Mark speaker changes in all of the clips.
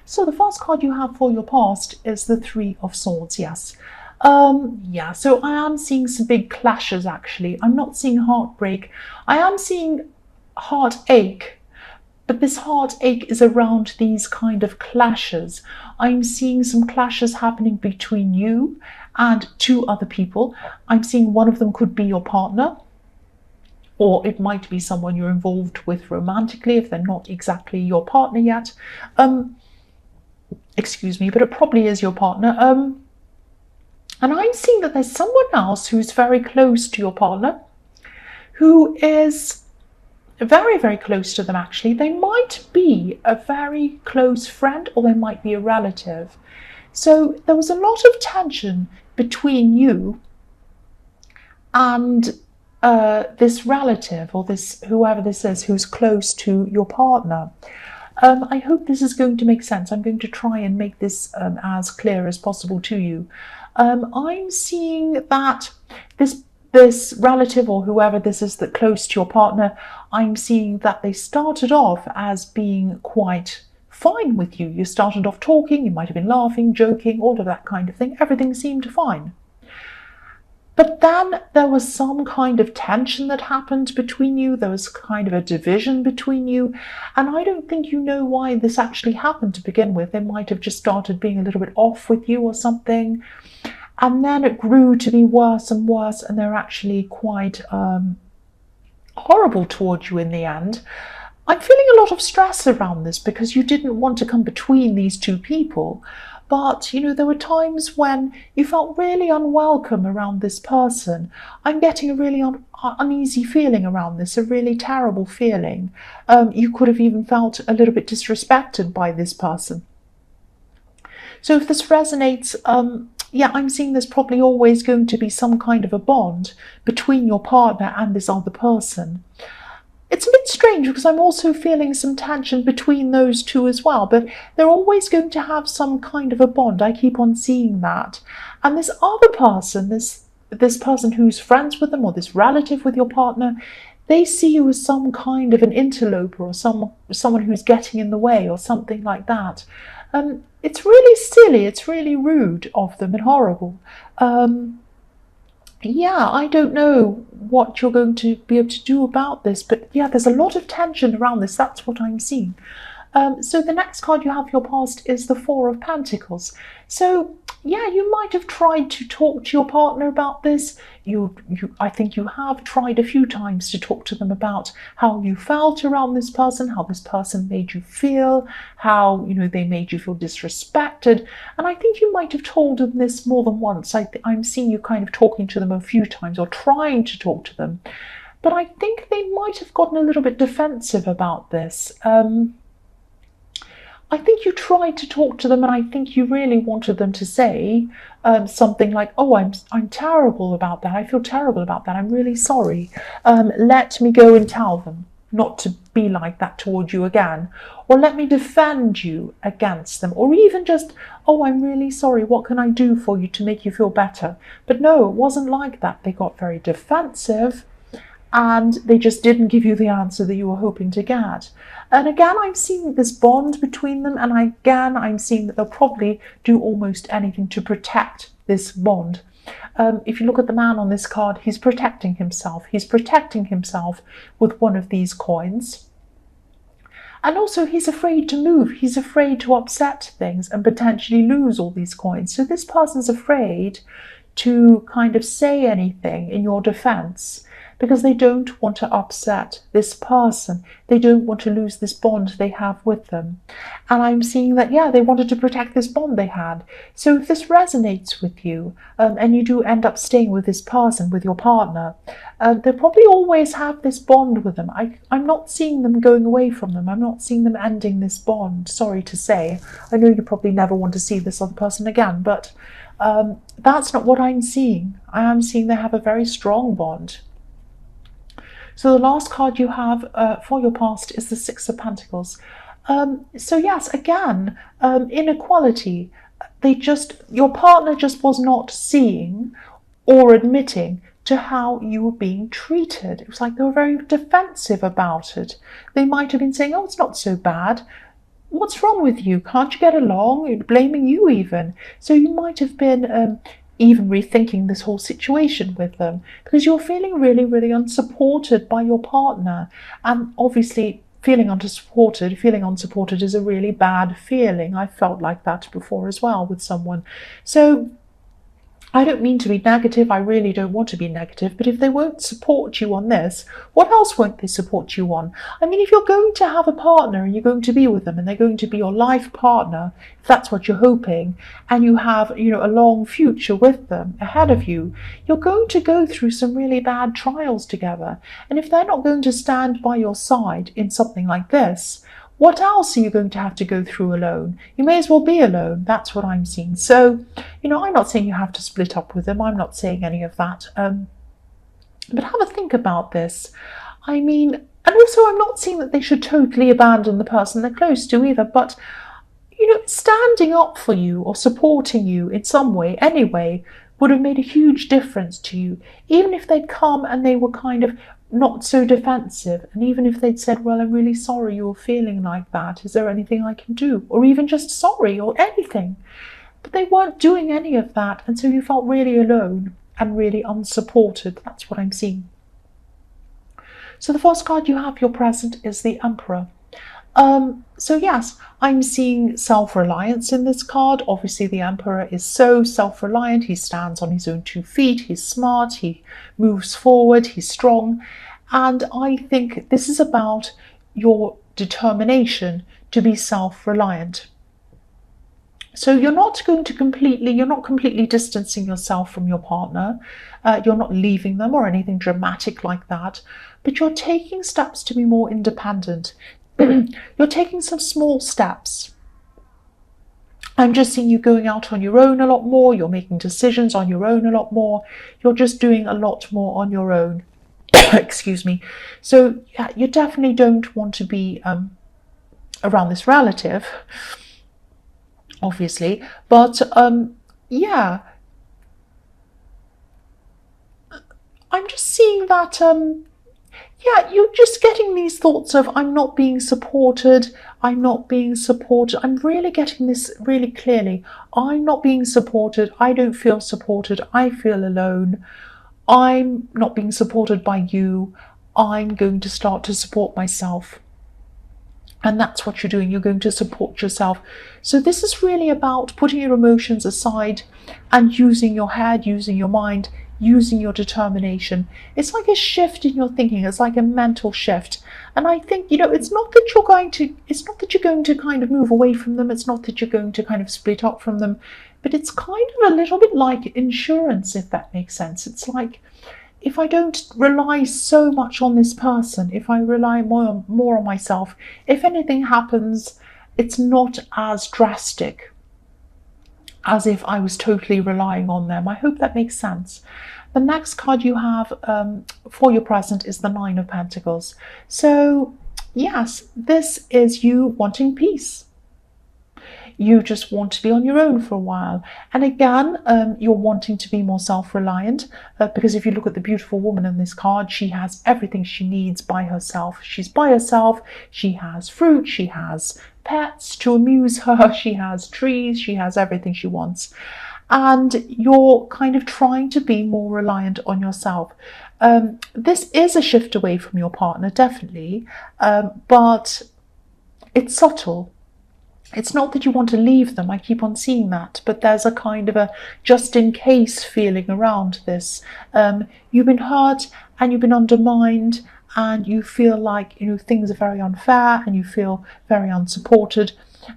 Speaker 1: So the first card you have for your past is the Three of Swords, yes. Yeah, so I am seeing some big clashes actually. I'm not seeing heartbreak. I am seeing heartache, but this heartache is around these kind of clashes. I'm seeing some clashes happening between you and two other people. I'm seeing one of them could be your partner, or it might be someone you're involved with romantically if they're not exactly your partner yet. Excuse me, but it probably is your partner. And I'm seeing that there's someone else who's very close to your partner, who is very, very close to them actually. They might be a very close friend or they might be a relative. So there was a lot of tension between you and this relative or this whoever this is who's close to your partner. I hope this is going to make sense. I'm going to try and make this as clear as possible to you. I'm seeing that this relative or whoever this is that close to your partner, I'm seeing that they started off as being quite fine with you. You started off talking, you might have been laughing, joking, all of that kind of thing. Everything seemed fine. But then there was some kind of tension that happened between you. There was kind of a division between you. And I don't think you know why this actually happened to begin with. They might have just started being a little bit off with you or something. And then it grew to be worse and worse. And they're actually quite horrible towards you in the end. I'm feeling a lot of stress around this because you didn't want to come between these two people. But, you know, there were times when you felt really unwelcome around this person. I'm getting a really uneasy feeling around this, a really terrible feeling. You could have even felt a little bit disrespected by this person. So if this resonates, yeah, I'm seeing there's probably always going to be some kind of a bond between your partner and this other person. It's a bit strange because I'm also feeling some tension between those two as well, but they're always going to have some kind of a bond. I keep on seeing that. And this other person, this person who's friends with them or this relative with your partner, they see you as some kind of an interloper or someone who's getting in the way or something like that. It's really silly. It's really rude of them and horrible. Yeah, I don't know what you're going to be able to do about this, but yeah, there's a lot of tension around this. That's what I'm seeing. So the next card you have for your past is the Four of Pentacles. So yeah, you might have tried to talk to your partner about this. I think you have tried a few times to talk to them about how you felt around this person, how this person made you feel, how, you know, they made you feel disrespected. And I think you might have told them this more than once. I'm seeing you kind of talking to them a few times or trying to talk to them. But I think they might have gotten a little bit defensive about this. I think you tried to talk to them and I think you really wanted them to say something like, oh, I'm terrible about that. I feel terrible about that. I'm really sorry. Let me go and tell them not to be like that towards you again. Or let me defend you against them. Or even just, oh, I'm really sorry. What can I do for you to make you feel better? But no, it wasn't like that. They got very defensive and they just didn't give you the answer that you were hoping to get. And again, I'm seeing this bond between them, and again, I'm seeing that they'll probably do almost anything to protect this bond. If you look at the man on this card, he's protecting himself. He's protecting himself with one of these coins. And also, he's afraid to move. He's afraid to upset things and potentially lose all these coins. So this person's afraid to kind of say anything in your defense, because they don't want to upset this person. They don't want to lose this bond they have with them. And I'm seeing that, yeah, they wanted to protect this bond they had. So if this resonates with you, and you do end up staying with this person, with your partner, they'll probably always have this bond with them. I'm not seeing them going away from them. I'm not seeing them ending this bond, sorry to say. I know you probably never want to see this other person again, but that's not what I'm seeing. I am seeing they have a very strong bond. So the last card you have for your past is the Six of Pentacles. So yes, again, inequality. Your partner just was not seeing or admitting to how you were being treated. It was like they were very defensive about it. They might have been saying, oh, it's not so bad. what's wrong with you? Can't you get along? Blaming you even. So you might have been even rethinking this whole situation with them because you're feeling really, really unsupported by your partner. And obviously, feeling unsupported is a really bad feeling. I felt like that before as well with someone. So I don't mean to be negative, I really don't want to be negative, but if they won't support you on this, what else won't they support you on? I mean, if you're going to have a partner and you're going to be with them and they're going to be your life partner, if that's what you're hoping, and you have, a long future with them ahead of you, you're going to go through some really bad trials together. And if they're not going to stand by your side in something like this, what else are you going to have to go through alone? You may as well be alone. That's what I'm seeing. So, I'm not saying you have to split up with them. I'm not saying any of that. But have a think about this. I mean, and also I'm not saying that they should totally abandon the person they're close to either. But, standing up for you or supporting you in some way, anyway, would have made a huge difference to you. Even if they'd come and they were kind of not so defensive, and even if they'd said, well, I'm really sorry you're feeling like that, is there anything I can do, or even just sorry or anything, but they weren't doing any of that, and so you felt really alone and really unsupported. That's what I'm seeing. So the first card you have, your present, is the Emperor. So yes, I'm seeing self-reliance in this card. Obviously, the Emperor is so self-reliant. He stands on his own 2 feet. He's smart. He moves forward. He's strong. And I think this is about your determination to be self-reliant. So you're not completely distancing yourself from your partner. You're not leaving them or anything dramatic like that, but you're taking steps to be more independent. You're taking some small steps. I'm just seeing you going out on your own a lot more. You're making decisions on your own a lot more. You're just doing a lot more on your own. Excuse me. So yeah, you definitely don't want to be around this relative, obviously. But yeah, I'm just seeing that yeah, you're just getting these thoughts of, I'm not being supported, I'm not being supported. I'm really getting this really clearly. I'm not being supported, I don't feel supported, I feel alone. I'm not being supported by you. I'm going to start to support myself. And that's what you're doing. You're going to support yourself. So this is really about putting your emotions aside and using your head, using your mind, using your determination. It's like a shift in your thinking. It's like a mental shift. And I think, it's not that you're going to kind of move away from them. It's not that you're going to kind of split up from them, but it's kind of a little bit like insurance, if that makes sense. It's like, if I don't rely so much on this person, if I rely more on myself, if anything happens, it's not as drastic as if I was totally relying on them. I hope that makes sense. The next card you have for your present is the Nine of Pentacles. So yes, this is you wanting peace. You just want to be on your own for a while. And again, you're wanting to be more self-reliant because if you look at the beautiful woman in this card, she has everything she needs by herself. She's by herself. She has fruit. She has pets to amuse her. She has trees. She has everything she wants. And you're kind of trying to be more reliant on yourself. This is a shift away from your partner, definitely, but it's subtle. It's not that you want to leave them, I keep on seeing that, but there's a kind of a just in case feeling around this. You've been hurt and you've been undermined and you feel like, things are very unfair and you feel very unsupported.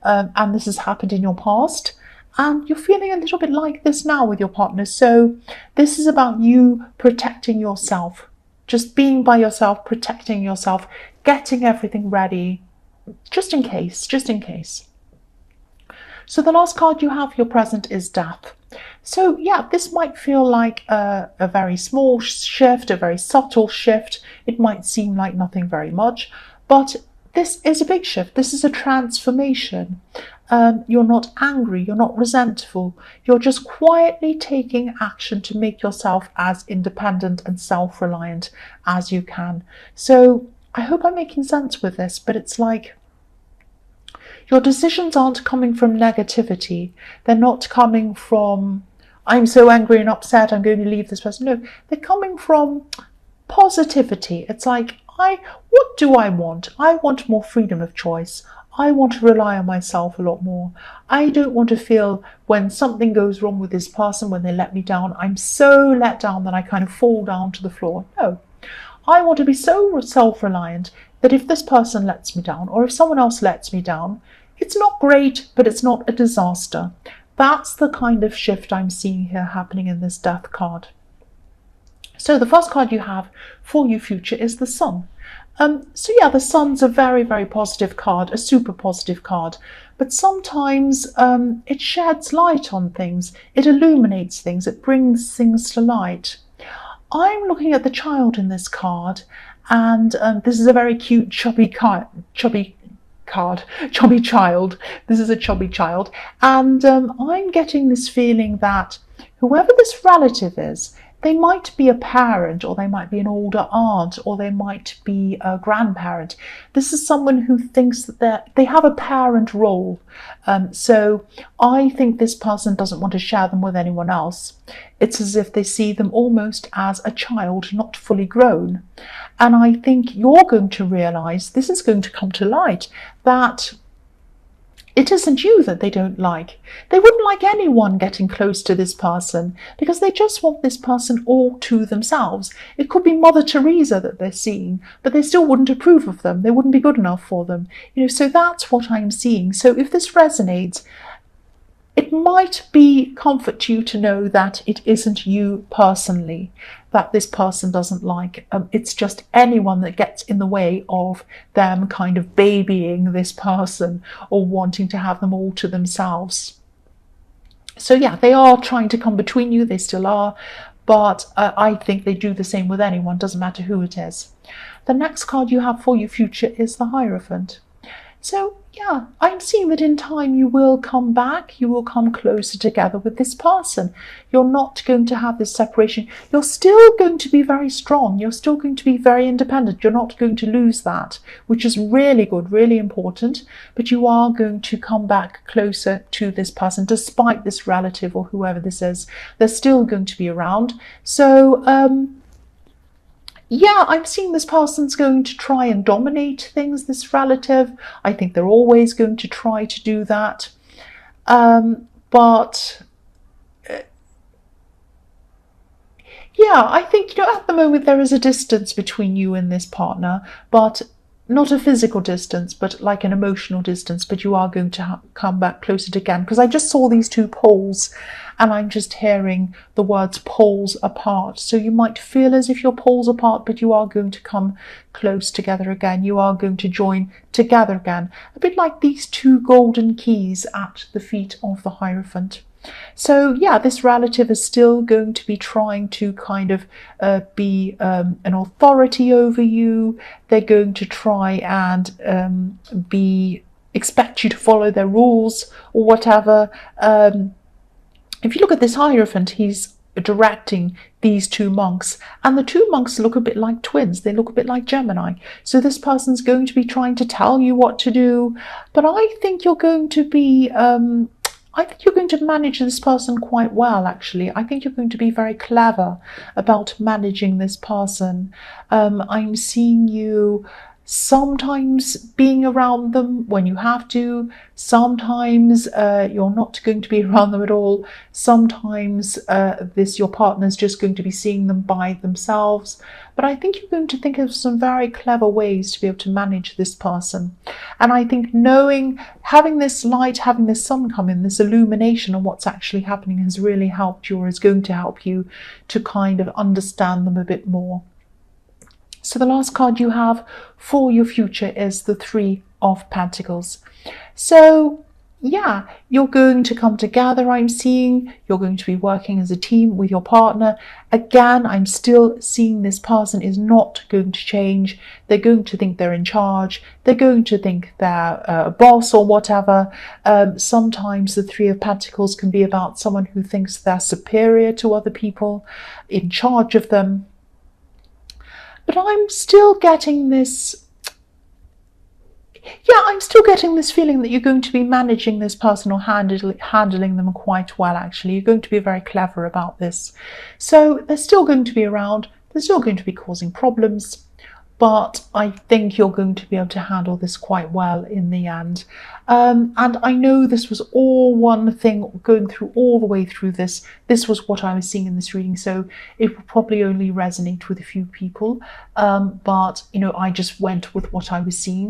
Speaker 1: And this has happened in your past. And you're feeling a little bit like this now with your partner. So this is about you protecting yourself, just being by yourself, protecting yourself, getting everything ready, just in case. So the last card you have, your present, is Death. So yeah, this might feel like a very small shift, a very subtle shift. It might seem like nothing very much, but this is a big shift. This is a transformation. You're not angry, you're not resentful. You're just quietly taking action to make yourself as independent and self-reliant as you can. So I hope I'm making sense with this, but it's like, Your decisions aren't coming from negativity. They're not coming from, I'm so angry and upset, I'm going to leave this person. No, they're coming from positivity. It's like, what do I want? I want more freedom of choice. I want to rely on myself a lot more. I don't want to feel when something goes wrong with this person, when they let me down, I'm so let down that I kind of fall down to the floor. No, I want to be so self-reliant that if this person lets me down, or if someone else lets me down, it's not great, but it's not a disaster. That's the kind of shift I'm seeing here happening in this death card. So the first card you have for your future is the Sun. So yeah, the Sun's a very, very positive card, a super positive card. But sometimes it sheds light on things. It illuminates things. It brings things to light. I'm looking at the child in this card, and this is a very cute, chubby child. This is a chubby child. And I'm getting this feeling that whoever this relative is, they might be a parent, or they might be an older aunt, or they might be a grandparent. This is someone who thinks that they have a parent role. So I think this person doesn't want to share them with anyone else. It's as if they see them almost as a child, not fully grown. And I think you're going to realize, this is going to come to light, that it isn't you that they don't like. They wouldn't like anyone getting close to this person because they just want this person all to themselves. It could be Mother Teresa that they're seeing, but they still wouldn't approve of them. They wouldn't be good enough for them. So that's what I'm seeing. So if this resonates, it might be comfort to you to know that it isn't you personally that this person doesn't like. It's just anyone that gets in the way of them kind of babying this person or wanting to have them all to themselves. So yeah, they are trying to come between you. They still are. But I think they do the same with anyone. Doesn't matter who it is. The next card you have for your future is the Hierophant. So yeah, I'm seeing that in time you will come back, you will come closer together with this person. You're not going to have this separation. You're still going to be very strong. You're still going to be very independent. You're not going to lose that, which is really good, really important. But you are going to come back closer to this person, despite this relative or whoever this is. They're still going to be around. So, yeah, I'm seeing this person's going to try and dominate things, this relative. I think they're always going to try to do that. But yeah, I think, at the moment there is a distance between you and this partner, but not a physical distance, but like an emotional distance. But you are going to come back closer again, because I just saw these two poles and I'm just hearing the words poles apart. So you might feel as if you're poles apart, but you are going to come close together again. You are going to join together again, a bit like these two golden keys at the feet of the Hierophant. So yeah, this relative is still going to be trying to kind of be an authority over you. They're going to try and expect you to follow their rules or whatever. If you look at this Hierophant, he's directing these two monks, and the two monks look a bit like twins. They look a bit like Gemini. So this person's going to be trying to tell you what to do, but I think you're going to be manage this person quite well, actually. I think you're going to be very clever about managing this person. I'm seeing you sometimes being around them when you have to. Sometimes you're not going to be around them at all. Sometimes your partner's just going to be seeing them by themselves. But I think you're going to think of some very clever ways to be able to manage this person. And I think having this light, having this sun come in, this illumination on what's actually happening has really helped you, or is going to help you to kind of understand them a bit more. So the last card you have for your future is the Three of Pentacles. So yeah, you're going to come together, I'm seeing. You're going to be working as a team with your partner. Again, I'm still seeing this person is not going to change. They're going to think they're in charge. They're going to think they're a boss or whatever. Sometimes the Three of Pentacles can be about someone who thinks they're superior to other people, in charge of them. But I'm still getting this. Yeah, I'm still getting this feeling that you're going to be managing this person or handling them quite well, actually. You're going to be very clever about this. So they're still going to be around, they're still going to be causing problems, but I think you're going to be able to handle this quite well in the end. And I know this was all one thing going through all the way through this. This was what I was seeing in this reading, so it will probably only resonate with a few people. But, I just went with what I was seeing.